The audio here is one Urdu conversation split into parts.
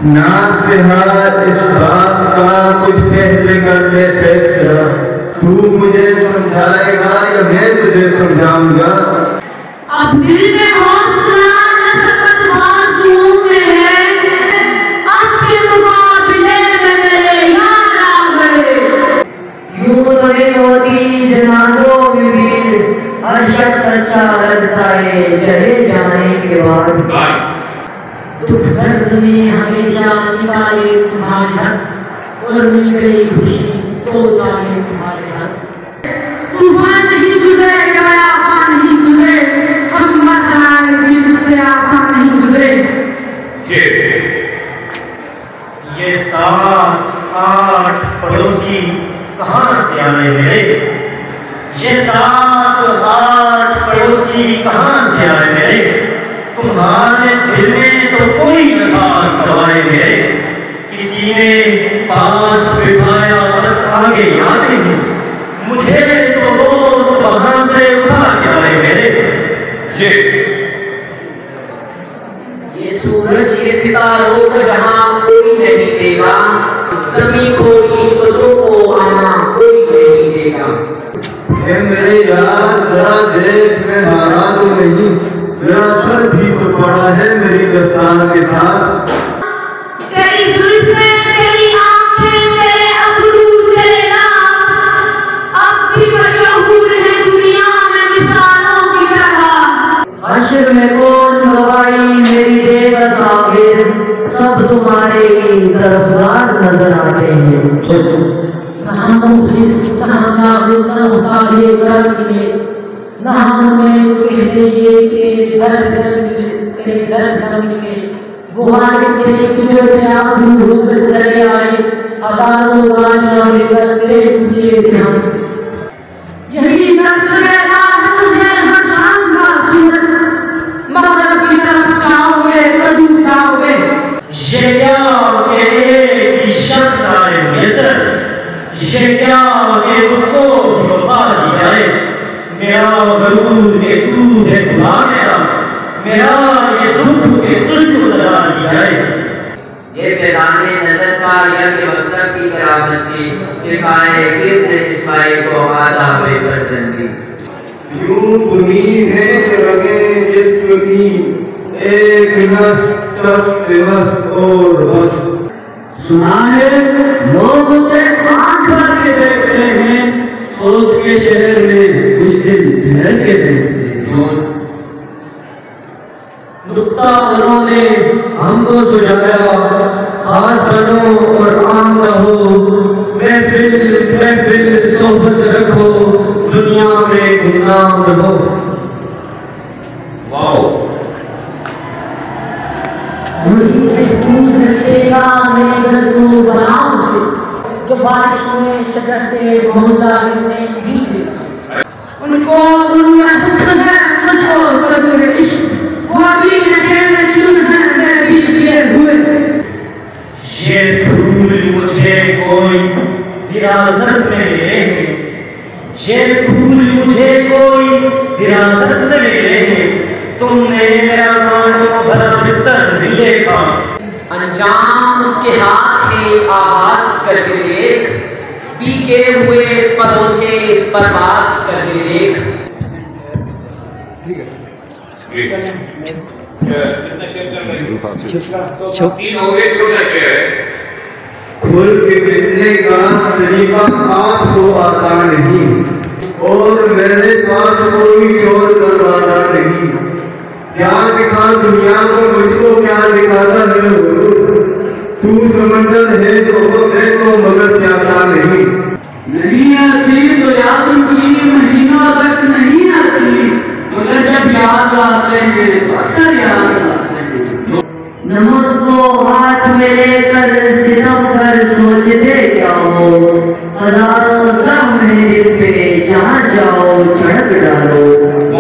ناصحات اس بات کا کچھ پہلے کر دے فیصلہ، تو مجھے سمجھائے گا یا میں تجھے سمجھاؤں گا؟ اب دل میں حوصلہ نسبت بازوں میں ہے، اب کے مقابلے میں میرے یار آ گئے۔ یوں تو نہیں ہوتی جنازوں میں بھیڑ، ہر شخص اچھا لگتا ہے چلے جانے کے بعد۔ دکھ درد میں ہمیشہ نکالے تمہارے حق، اور مل گئی خوشی تو چاہے تمہارے حق۔ طوفان نہیں گزرے آسان نہیں گزرے، ہم مرحلہ عزیز سے آسان نہیں گزرے۔ یہ 7-8 پڑوسی کہاں سے آئے میرے؟ یہ 7-8 پڑوسی کہاں سے آئے میرے؟ تمہارے دل میں تو کوئی نہ سوائے میرے، کسی نے پاس بٹھایا بس آگے آتے ہیں، مجھے تو روز وہاں سے اٹھا کے آئے میرے۔ یہ سورج یہ ستاروں کا جہاں کوئی نہیں دے گا، زمین کھوئی تو تم کو آنا کوئی نہیں دے گا۔ اے میرے یار ذرا دیکھ میں ہارا تو نہیں، میرا سر بھی تو پڑا ہے میری دستار کے ساتھ۔ تیری زلفیں تیری آنکھیں تیرے ابرو تیرے لب، اب بھی مشہور ہے دنیا میں مثالوں کی طرح۔ حشر میں کون گواہی میری دے گا صابر، سب تمہارے طرفدار نظر آتے ہیں۔ کہاں مخلص کہاں کافر نہ ہوتا یہ کر ملے، نہ ہم میں جو کہہ دے یہ تیرے درد ملے۔ وہ آئے تیرے کچھڑ میں آبرو ہو کر چلے آئے، ہزاروں گالیاں لے کر تیرے کچھے سے ہم۔ یہی نسل آدم ہے ہر شام کا سورت، مغرب کی طرف جاؤ گے کدو جاؤ گے۔ یہ کیا کہ ایک ہی شخص آئے میسر، یہ کیا کہ اس کو وفا دی جائے۔ میرا غرور کہ تو ہے خدا میرا یہ دکھ کہ تجھ کو سزا دی جائے۔ یہ میدان نظر کا یا کہ مکتب کی کرامت تھی، سکھائے کس نے جس بھائی کو آداب گردن دی۔ یوں بنی ہے رگے جسم کی ایک نس نس اور بس۔ سنا ہے لوگ اسے آنکھ بھر کے دیکھتے ہیں، سوچ کے شہر میں کچھ دن ٹھہر کے دیکھتے ہیں۔ نکتہ انہوں نے ہم کو سجایا، خاص بنو اور عام نہ ہو، محفل صحبت رکھو، دنیا میں گمنام رہو۔ واو وہی محفوظ رکھے گا میرے گھر کو بناؤ سے، جو بارش میں شجر سے گھونسا گرنے نہیں دیتا۔ ان کو دنیا حسن ہے مجھ کو ضرور عشق، وہ ابھی نشے میں چون ہے میری کیے ہوئے۔ یہ پھول مجھے کوئی وراثت میں ملے ہیں، یہ پھول مجھے کوئی وراثت میں ملے ہیں، تم نے میرا مانو بھرا بستر نہیں دیکھا۔ انجام اس کے ہاتھ ہے آغاز کر کے دیکھ، پیکے ہوئے پروں سے پرواز کر کے دیکھ۔ کھل کے ملنے کا طریقہ آپ کو آتا نہیں، اور میرے پاس کوئی چور دروازہ نہیں۔ کیا دکھا دنیا کو مجھ کو کیا دکھاتا ہے حضور؟ تو سمندر ہے تو میں تو مگر پیاسا نہیں۔ نہیں آتی تو یاد کی مہینوں تک نہیں آتی، مگر جب یاد آتے ہیں تو اکثر یاد آتے ہیں۔ نمک کو ہاتھ میں لے کر ستم کر سوچتے کیا ہو، ہزاروں زخم ہے دل پہ جہاں جاؤ چھڑک ڈالو۔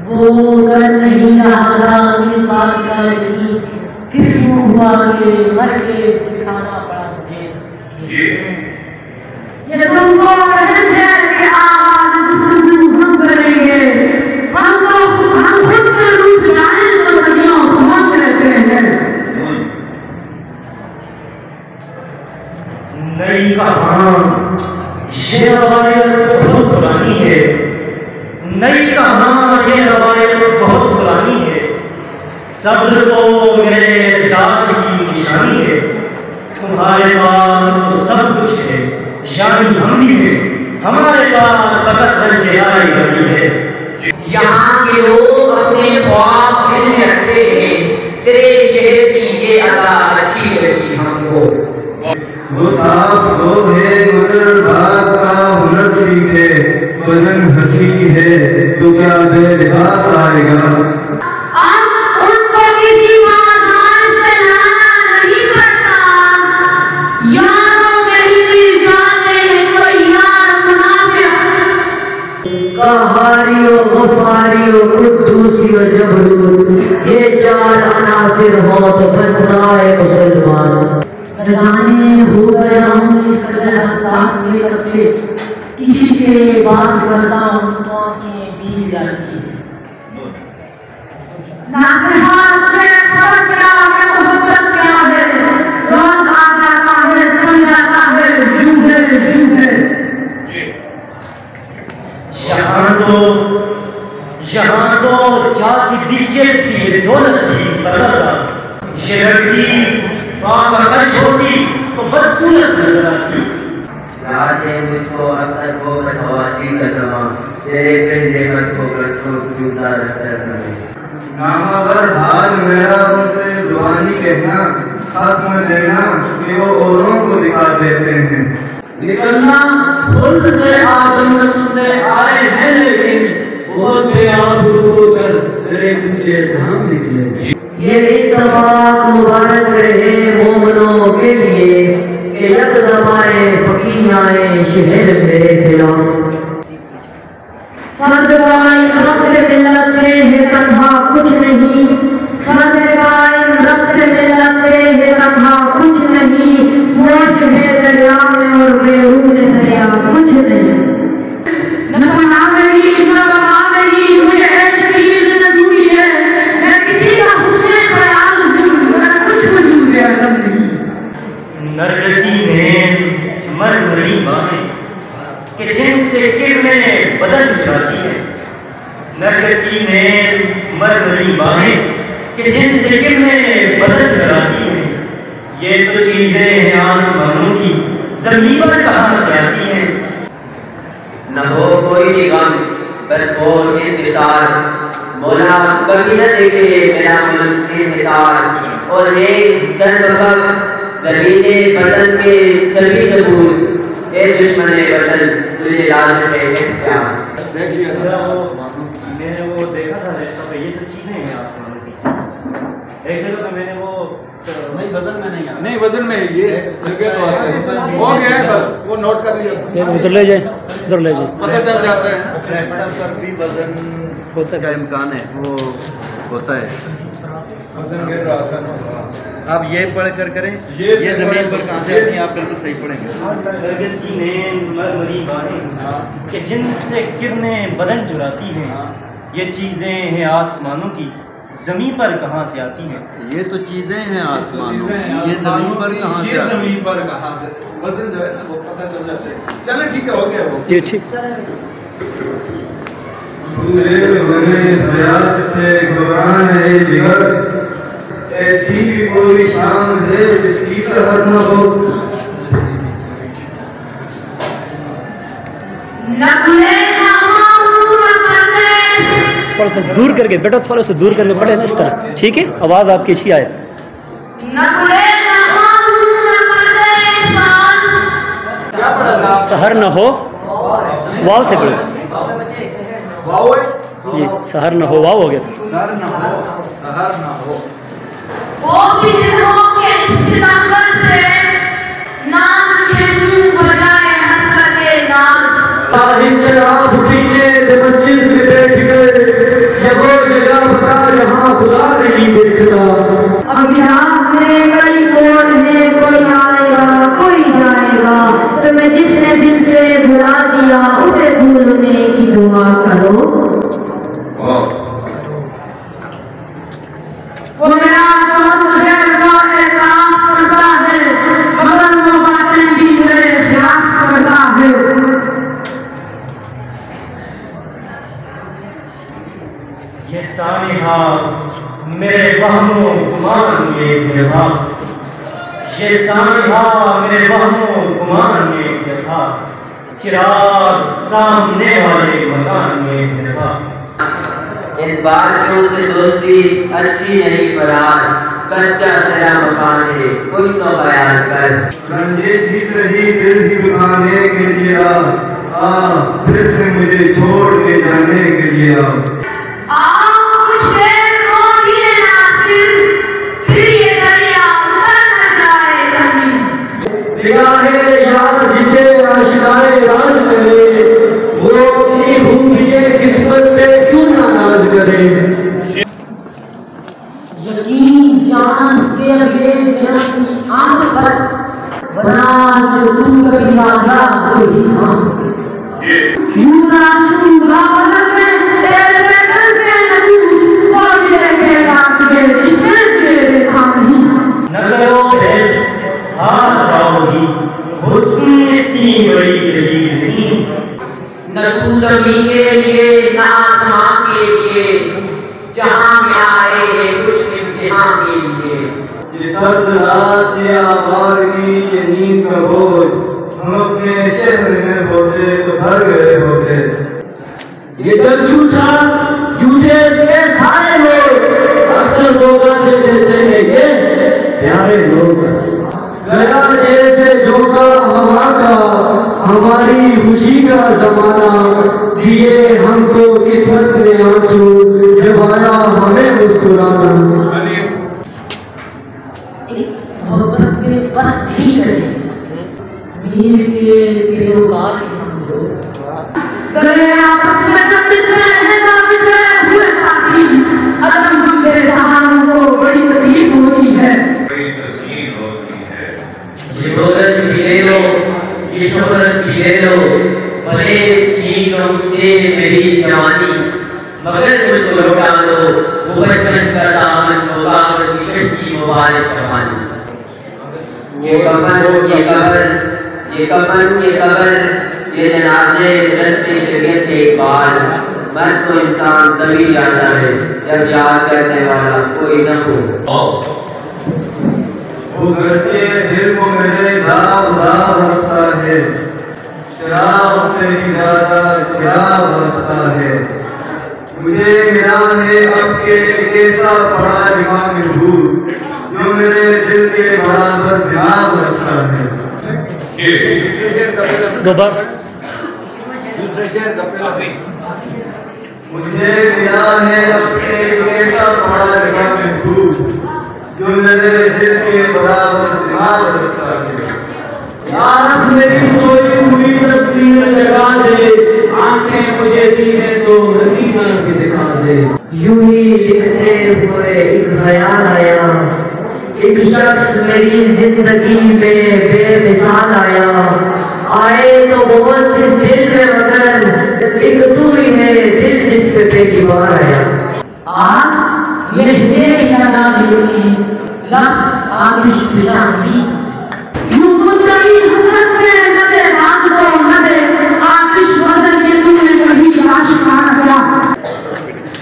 وہ کر نہیں رہا تھا میری بات کا یقین، پھر یوں ہوا کہ مر کے دکھانا پڑا مجھے۔ یہ تم کو رہن ہے کہ آواز گفتگو ہم کریں گے، ہم خود سے روٹ جائیں تو صدیوں خاموش رہتے ہیں۔ نئی کہاں یہ روایت بہت پرانی ہے، نئی کہاں یہ روایت بہت پرانی ہے، صبر تو میرے اجداد کی نشانی ہے، تمہارے پاس تو سب کچھ ہے یعنی ہم بھی ہے، ہمارے پاس فقط رنجائے گھڑی ہے۔ یہاں کے لوگ اپنے خواب دل میں رکھتے ہیں، تیرے شہر کی یہ ادا اچھی لگی ہم کو۔ وہ صاف دو ہے مگر بات کا ہنر سیکھے، بدن ہنسی ہے تو کیا بے لباس آئے گا۔ ان کو کسی بازار سے لانا نہیں پڑتا، یاروں میں ہی مل جاتے ہیں کوئی یار منافق۔ قہاری و غفاری و قدوسی و جبروت، یہ چار عناصر ہوں تو بنتا ہے مسلمان۔ نہ جانے ہو گیا ہوں اس قدر حساس میرے طرف سے، کسی سے بات کرتا ہوں تو آنکھیں بھیگ جاتی ہیں۔ ناصحات میں فرق کیا ہے، محبت کیا ہے، روز آ جاتا ہے سن جاتا ہے جوں ہے۔ یہاں تو جاذبیت کی دولت کی پرورا، یہ لڑکی فاقہ کش ہوتی تو بدصورت نظر آتی۔ یاد ہے مجھ کو اب تک وہ بدحواسی کا سما، تیرے پہلے خط کو کرتوں چوتا رہتا ہے۔ نامور حال میرا ان سے زبانی کہنا، ختم لینا کہ وہ اوروں کو دکھا دیتے ہیں۔ نکلنا خود سے آدم سنتے آئے ہیں لیکن خود میں آبرو کر تیرے پیچھے ہم نکلے۔ یہ اتفاق مبارک رہے مومنوں کے لیے کہ یک زمائے فقیہائے شہر میرے خلاف۔ فرد قائم رقل ملت سے ہے تنہا کچھ نہیں، فرد قائم رقل ملت سے ہے تنہا کچھ نہیں، موج ہے دریا میں اور بیرون دریا کچھ نہیں۔ نفع میری نفع میری مجھے عشق کی ضروری ہے، میں کسی کا حسن خیال ہوں، میرا کچھ وجود ہے عدم نہیں۔ نرگسی میں مرمری باہیں کہ جن سے کرنیں بدن چڑھاتی ہیں، نرگسی میں مرمری باہیں کہ جن سے کرنیں بدن چڑھاتی ہیں، یہ تو چیزیں ہیں آسمانوں کی زمین پر کہاں سے آتی ہیں۔ نہ ہو کوئی بھی غم بس ہو انتظار، مولا کبھی نہ دیکھے میرا ملک انتظار، اور ایک چند وقت زمین بدن کے سبھی ثبوت، اے دشمن وطن تجھے لازم ہے اختیار۔ میں نے وہ دیکھا تھا رشتہ پہ، یہ تو چیزیں ہیں آسمانوں کی۔ ایک جگہ پہ میں نے وہ نہیں وزن میں نہیں آیا، نہیں وزن میں یہ جگہ تو ہو گیا ہے، بس وہ نوٹ کر لیا، ادھر لے جائیں، ادھر لے جائیں، پتہ چل جاتا ہے نا۔ ٹریکٹر پر بھی وزن کا امکان ہے، وہ ہوتا ہے۔ وزن گر رہا تھا نا، آپ یہ پڑھ کر کریں، یہ زمین پر کہاں سے آتی ہیں، آپ بالکل صحیح پڑھیں گے۔ نرگسی میں مرمری باہیں کہ جن سے کرنیں بدن چراتی ہیں، یہ چیزیں ہیں آسمانوں کی زمین پر کہاں سے آتی ہیں۔ یہ تو چیزیں ہیں آسمانوں کی، یہ زمین پر کہاں سے یہ آتی ہیں۔ زمین پر کہاں سے وزن جو ہے نا وہ پتہ چل جاتا ہے۔ چلیں ٹھیک ہے، ہو گیا وہ یہ ٹھیک۔ تجھے بنے حیات سے گھبران ہے جگر، ایسی بھی کوئی شان ہے جس کی سرحد نہ ہو۔ نہ گلے نہ خاموں نہ پردیس، تھوڑا سا دور کر کے بیٹا، تھوڑا سا دور کر کے پڑھے نا اس طرح، ٹھیک ہے، آواز آپ کی اچھی آئے۔ نہ گلے نہ خاموں نہ پردیس کیا پڑھا تھا؟ سحر نہ ہو، واو سے پڑھو، واو ہے، یہ سحر نہ ہو، واو ہو گیا۔ سحر نہ ہو، سحر نہ ہو۔ وہ بھی دنوں کے ستمگر سے ناز کھینچوں بجائے حسرت ناز۔ شراب پینے مسجد میں بیٹھ گئے، یہ وہ جگہ بتا جہاں خدا نہیں دیکھتا۔ اب یہاں میں کئی کون ہے، کوئی آئے گا کوئی جائے گا، تمہیں جس نے دل سے بھلا دیا اسے بھولنے کی دعا کرو۔ وہ میرا بہت خیر کا احساس کرتا ہے، مگر وہ باتیں بھی ہے تھا، یہ سانحہ میرے وہم و گمان میں کیا تھا، چراغ سامنے والے مکان میں کیا تھا۔ ان بارشوں سے دوستی اچھی نہیں فرار، کچا تیرا مکان ہے کچھ تو خیال کر۔ رنجش جس رہی دل ہی دکھانے کے لیے پھر سے مجھے چھوڑ کے جانے کے لیے کچھ دیر روئیے ناصر، پھر یہ دریا اتر نہ جائے کبھی۔ نگاہ یار جسے آشنائے راز کرے، وہ اپنی خوبی قسمت پہ کیوں نہ ناز کرے۔ یقین جان کے لگے جنت کی آنکھ پر، ورنہ جو تم کبھی راجا وہی ہم کیوں نہ چھوڑا بدل میں تیرے بیٹھل کے نبوس اور یہ خیرات کے جس نے تیرے دیکھا نہیں۔ نہ کرو بحث ہار جاؤ گی، حسن اتنی بڑی دلیل نہیں۔ نہ تو زمین کے لیے نہ آسمان کے لیے، جہاں میں آئے ہیں کچھ امتحان کے لیے۔ یہ سرد رات یہ آبادگی یہ نیند کا بوجھ، ہم اپنے شہر میں ہوتے تو بھر گئے ہوتے۔ یہ جب جھوٹے سے سارے لوگ اکثر دھوکہ دے دیتے ہیں، یہ پیارے لوگ گیا جیسے جھونکا ہوا کا، ہماری خوشی کا زمانہ دیے ہم کو قسمت نے آنسو، جب آیا ہمیں مسکرانا۔ محبت پہ بس نہیں کریں، میر کے پیروکار ہم لوگ کریں آپس میں جب ملتے ہیں نہ بچھڑے ہوئے ساتھی، عدم ہم میرے سہاروں کو بڑی تکلیف ہوتی ہے۔ یہ دولت بھی لے لو، یہ شہرت بھی لے لو، بھلے چھین لو مجھ سے میری جوانی، مگر مجھ کو لوٹا دو وہ بچپن کا دامن، وہ کاغذ کی کشتی، وہ بارش کا پانی۔ یہ کفن یہ قبر، یہ کفن یہ قبر، یہ جنازے رشتے شریعت کے اقبال، من تو انسان تبھی جاتا ہے جب یاد کرنے والا کوئی نہ ہو۔ وہ گھر سے دل کو میرے داغ رکھتا ہے، چراغ سے ہی زیادہ چراغ رکھتا ہے۔ مجھے ملا ہے اب کے ایک ایسا پڑا دماغ میں دھول، جو میرے دل کے برابر دماغ رکھتا ہے۔ دوسرے شہر کا پہلا مجھے ملا ہے اب کے ایک ایسا پڑا دماغ میں دھول، جو میرے دل کے برابر دماغ رکھتا ہے۔ یار میری سوئی ہوئی تقدیر جگا دے، آنکھیں مجھے دی ہیں تو مدینہ کی دکھا دے۔ یوں ہی لکھتے ہوئے ایک خیال آیا، ایک شخص میری زندگی میں بے مثال آیا، آئے تو بہت اس دل میں مگر ایک تو ہی ہے دل جس پہ پہلی بار آیا۔ آج یہ جے لگا ملوی لفظ آتش پشانی، یوں مدعی حسرت سے نظر باندھ کو نظر آتش وزن کے تم نے کبھی عاشقانہ کیا۔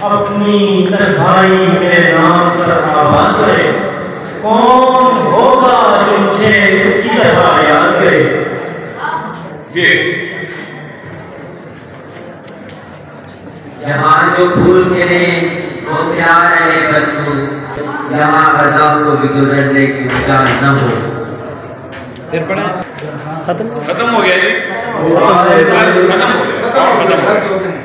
اپنی تنہائی کے نام پر آباد کرے، کون ہوگا جو مجھے اس کی طرح یاد کرے۔ یہاں جو پھول کھلے وہ پیار ہے بچوں، یہاں غذا کو بھی گزرنے کی مجال نہ ہو۔ ختم ہو گیا جی، ختم ہو گیا۔